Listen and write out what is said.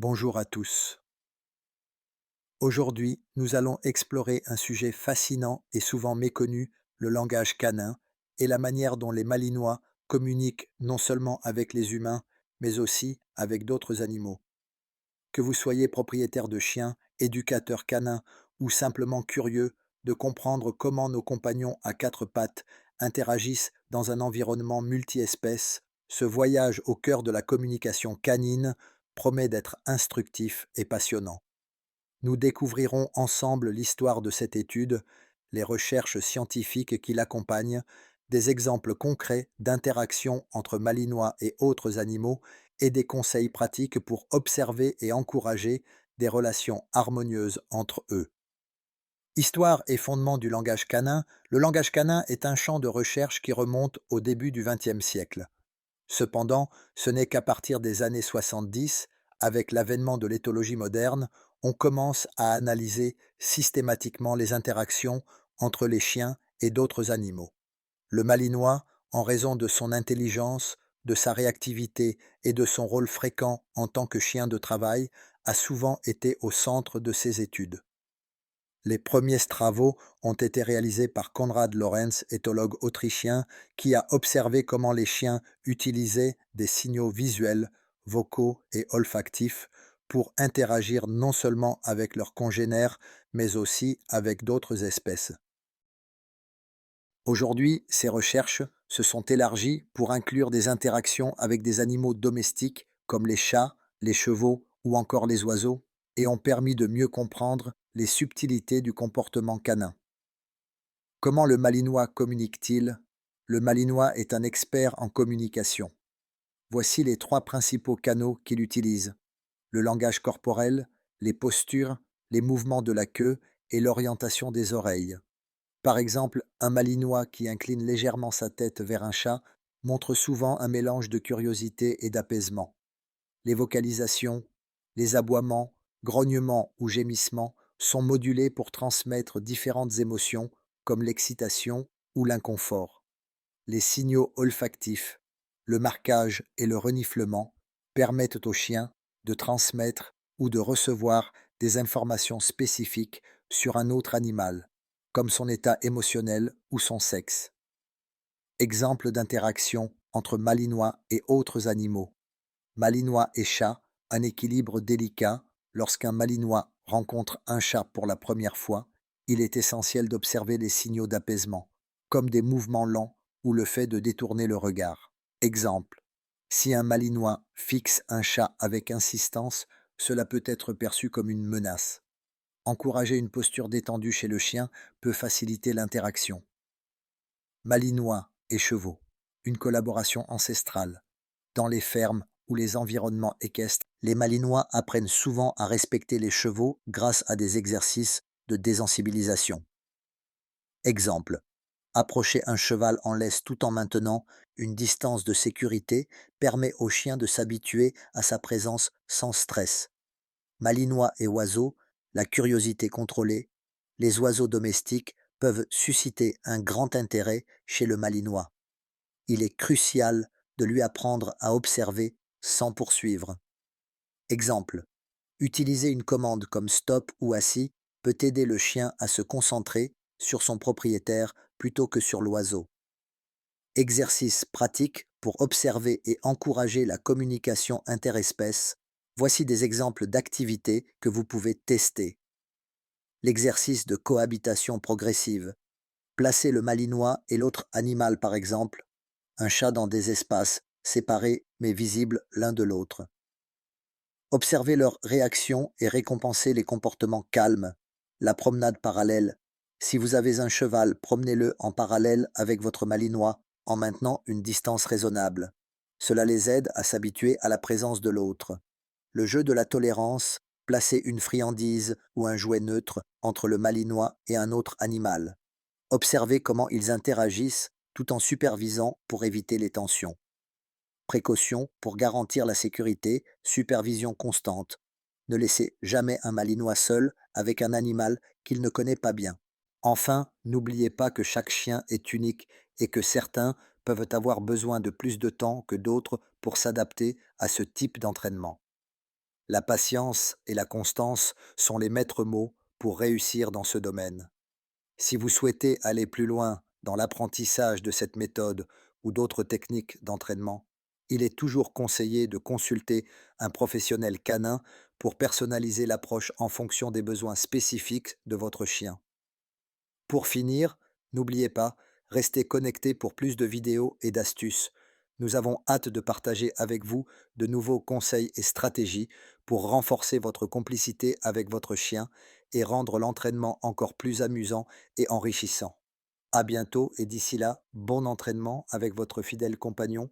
Bonjour à tous. Aujourd'hui, nous allons explorer un sujet fascinant et souvent méconnu, le langage canin, et la manière dont les Malinois communiquent non seulement avec les humains, mais aussi avec d'autres animaux. Que vous soyez propriétaire de chiens, éducateur canin ou simplement curieux de comprendre comment nos compagnons à quatre pattes interagissent dans un environnement multi-espèces, ce voyage au cœur de la communication canine promet d'être instructif et passionnant. Nous découvrirons ensemble l'histoire de cette étude, les recherches scientifiques qui l'accompagnent, des exemples concrets d'interaction entre malinois et autres animaux et des conseils pratiques pour observer et encourager des relations harmonieuses entre eux. Histoire et fondement du langage canin, le langage canin est un champ de recherche qui remonte au début du XXe siècle. Cependant, ce n'est qu'à partir des années 70, avec l'avènement de l'éthologie moderne, on commence à analyser systématiquement les interactions entre les chiens et d'autres animaux. Le malinois, en raison de son intelligence, de sa réactivité et de son rôle fréquent en tant que chien de travail, a souvent été au centre de ces études. Les premiers travaux ont été réalisés par Konrad Lorenz, éthologue autrichien, qui a observé comment les chiens utilisaient des signaux visuels, vocaux et olfactifs pour interagir non seulement avec leurs congénères, mais aussi avec d'autres espèces. Aujourd'hui, ces recherches se sont élargies pour inclure des interactions avec des animaux domestiques comme les chats, les chevaux ou encore les oiseaux, et ont permis de mieux comprendre les subtilités du comportement canin. Comment le malinois communique-t-il? Le malinois est un expert en communication. Voici les trois principaux canaux qu'il utilise: le langage corporel, les postures, les mouvements de la queue et l'orientation des oreilles. Par exemple, un malinois qui incline légèrement sa tête vers un chat montre souvent un mélange de curiosité et d'apaisement. Les vocalisations, les aboiements, grognements ou gémissements sont modulés pour transmettre différentes émotions comme l'excitation ou l'inconfort. Les signaux olfactifs, le marquage et le reniflement permettent au chien de transmettre ou de recevoir des informations spécifiques sur un autre animal, comme son état émotionnel ou son sexe. Exemple d'interaction entre malinois et autres animaux. Malinois et chat, un équilibre délicat. Lorsqu'un malinois rencontre un chat pour la première fois, il est essentiel d'observer les signaux d'apaisement, comme des mouvements lents ou le fait de détourner le regard. Exemple: si un malinois fixe un chat avec insistance, cela peut être perçu comme une menace. Encourager une posture détendue chez le chien peut faciliter l'interaction. Malinois et chevaux, une collaboration ancestrale. Dans les fermes ou les environnements équestres, les Malinois apprennent souvent à respecter les chevaux grâce à des exercices de désensibilisation. Exemple: approcher un cheval en laisse tout en maintenant une distance de sécurité permet au chien de s'habituer à sa présence sans stress. Malinois et oiseaux, la curiosité contrôlée, les oiseaux domestiques peuvent susciter un grand intérêt chez le Malinois. Il est crucial de lui apprendre à observer sans poursuivre. Exemple: utiliser une commande comme stop ou assis peut aider le chien à se concentrer sur son propriétaire plutôt que sur l'oiseau. Exercice pratique pour observer et encourager la communication interespèces. Voici des exemples d'activités que vous pouvez tester. L'exercice de cohabitation progressive. Placez le malinois et l'autre animal par exemple, un chat dans des espaces séparés mais visibles l'un de l'autre. Observez leurs réactions et récompensez les comportements calmes. La promenade parallèle. Si vous avez un cheval, promenez-le en parallèle avec votre malinois en maintenant une distance raisonnable. Cela les aide à s'habituer à la présence de l'autre. Le jeu de la tolérance. Placez une friandise ou un jouet neutre entre le malinois et un autre animal. Observez comment ils interagissent tout en supervisant pour éviter les tensions. Précaution pour garantir la sécurité, supervision constante. Ne laissez jamais un malinois seul avec un animal qu'il ne connaît pas bien. Enfin, n'oubliez pas que chaque chien est unique et que certains peuvent avoir besoin de plus de temps que d'autres pour s'adapter à ce type d'entraînement. La patience et la constance sont les maîtres mots pour réussir dans ce domaine. Si vous souhaitez aller plus loin dans l'apprentissage de cette méthode ou d'autres techniques d'entraînement, il est toujours conseillé de consulter un professionnel canin pour personnaliser l'approche en fonction des besoins spécifiques de votre chien. Pour finir, n'oubliez pas, restez connectés pour plus de vidéos et d'astuces. Nous avons hâte de partager avec vous de nouveaux conseils et stratégies pour renforcer votre complicité avec votre chien et rendre l'entraînement encore plus amusant et enrichissant. À bientôt et d'ici là, bon entraînement avec votre fidèle compagnon